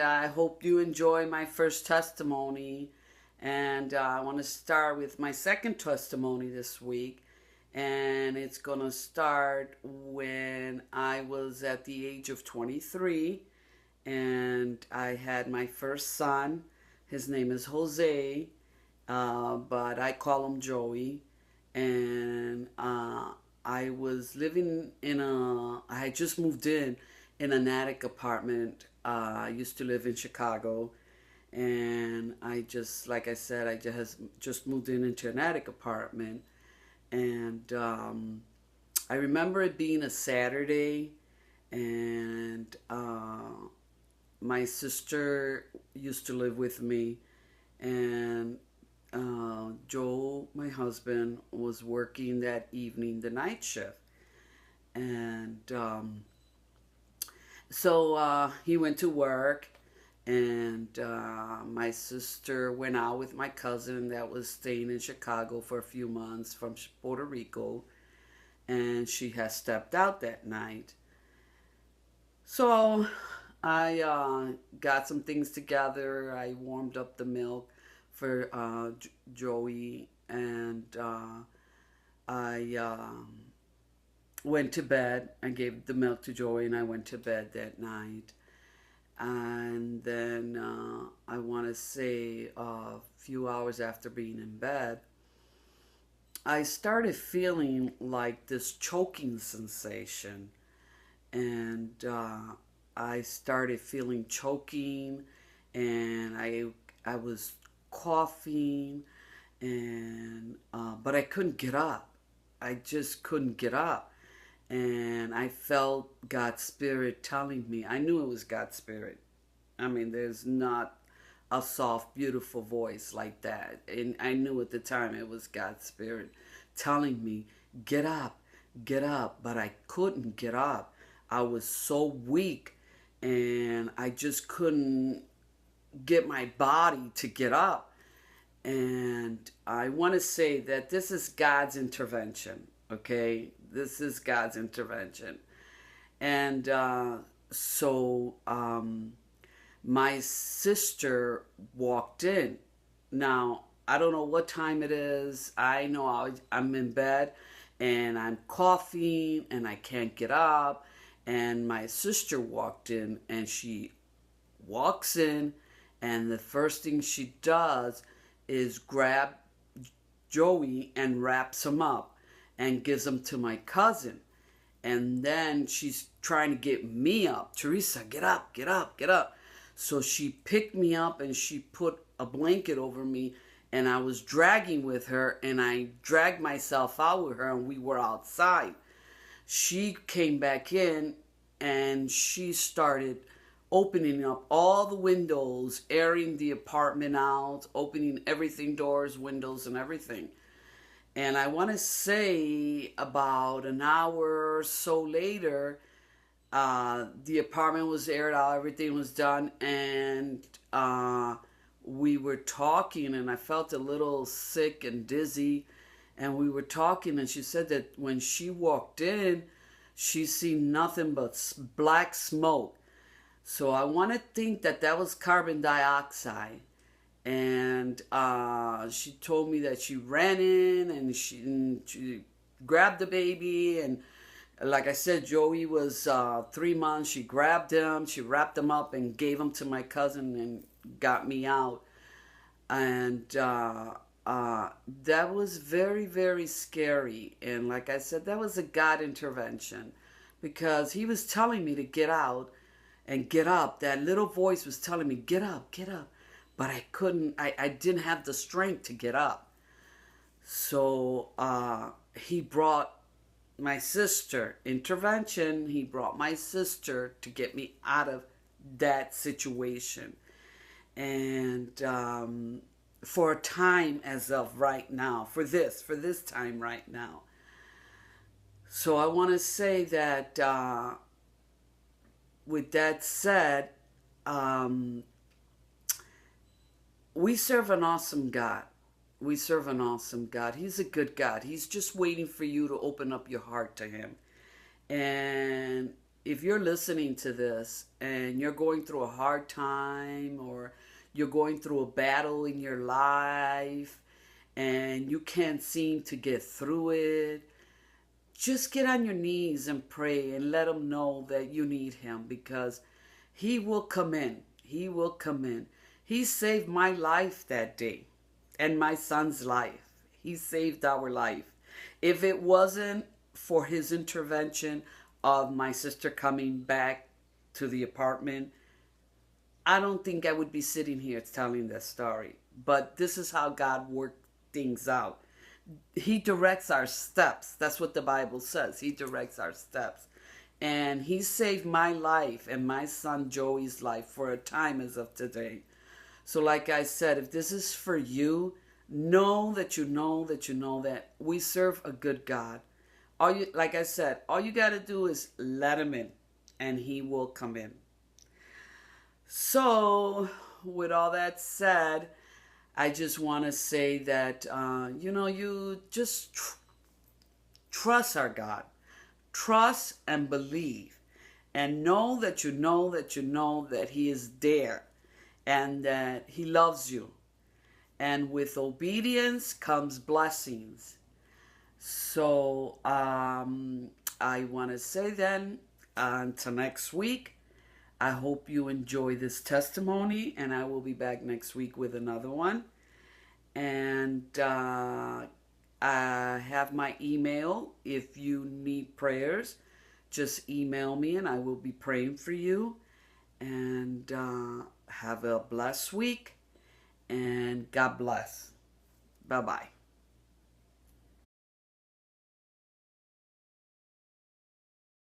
I hope you enjoy my first testimony. And I want to start with my second testimony this week. And it's going to start when I was at the age of 23 and I had my first son. His name is Jose, but I call him Joey. And I was living I had just moved in an attic apartment. I used to live in Chicago, and I just, like I said, I just moved into an attic apartment, and I remember it being a Saturday, and my sister used to live with me, and Joe, my husband, was working that evening, the night shift, and so he went to work, and my sister went out with my cousin that was staying in Chicago for a few months from Puerto Rico, and she had stepped out that night. So I got some things together. I warmed up the milk for Joey, and I went to bed. I gave the milk to Joey, and I went to bed that night. And then I want to say a few hours after being in bed, I started feeling like this choking sensation, and I started feeling choking, and I was coughing, and but I couldn't get up. I just couldn't get up, and I felt God's Spirit telling me. I knew it was God's Spirit. I mean, there's not a soft, beautiful voice like that. And I knew at the time it was God's Spirit telling me, get up, get up. But I couldn't get up. I was so weak, and I just couldn't get my body to get up. And I want to say that this is God's intervention, okay? This is God's intervention. And so my sister walked in. Now, I don't know what time it is. I know I'm in bed, and I'm coughing, and I can't get up. And my sister walked in, and she walks in, and the first thing she does is grab Joey and wraps him up and gives him to my cousin. And then she's trying to get me up. Teresa, get up, get up, get up. So she picked me up and she put a blanket over me, and I was dragging with her, and I dragged myself out with her, and we were outside. She came back in, and she started opening up all the windows, airing the apartment out, opening everything, doors, windows, and everything. And I want to say about an hour or so later, the apartment was aired out, everything was done, and we were talking, and I felt a little sick and dizzy, and we were talking, and she said that when she walked in, she seen nothing but black smoke. So I want to think that that was carbon dioxide. And she told me that she ran in, and she grabbed the baby. And like I said, Joey was 3 months. She grabbed him, she wrapped him up, and gave him to my cousin and got me out. And that was very, very scary. And like I said, that was a God intervention, because he was telling me to get out and get up. That little voice was telling me, get up, get up. But I couldn't, I didn't have the strength to get up. So he brought my sister, intervention, he brought my sister to get me out of that situation. And for a time as of right now, for this time right now. So I want to say that with that said, we serve an awesome God. We serve an awesome God. He's a good God. He's just waiting for you to open up your heart to him. And if you're listening to this and you're going through a hard time, or you're going through a battle in your life and you can't seem to get through it, just get on your knees and pray and let him know that you need him, because he will come in. He will come in. He saved my life that day and my son's life. He saved our life. If it wasn't for his intervention of my sister coming back to the apartment, I don't think I would be sitting here telling this story. But this is how God worked things out. He directs our steps. That's what the Bible says. He directs our steps. And he saved my life and my son Joey's life for a time as of today. So like I said, if this is for you, know that you know that you know that we serve a good God. Like I said, all you got to do is let him in, and he will come in. So with all that said, I just want to say that, you just trust our God. Trust and believe. And know that you know that you know that he is there. And that he loves you. And with obedience comes blessings. So I want to say then, until next week, I hope you enjoy this testimony, and I will be back next week with another one. And I have my email. If you need prayers, just email me and I will be praying for you. And have a blessed week, and God bless. Bye-bye.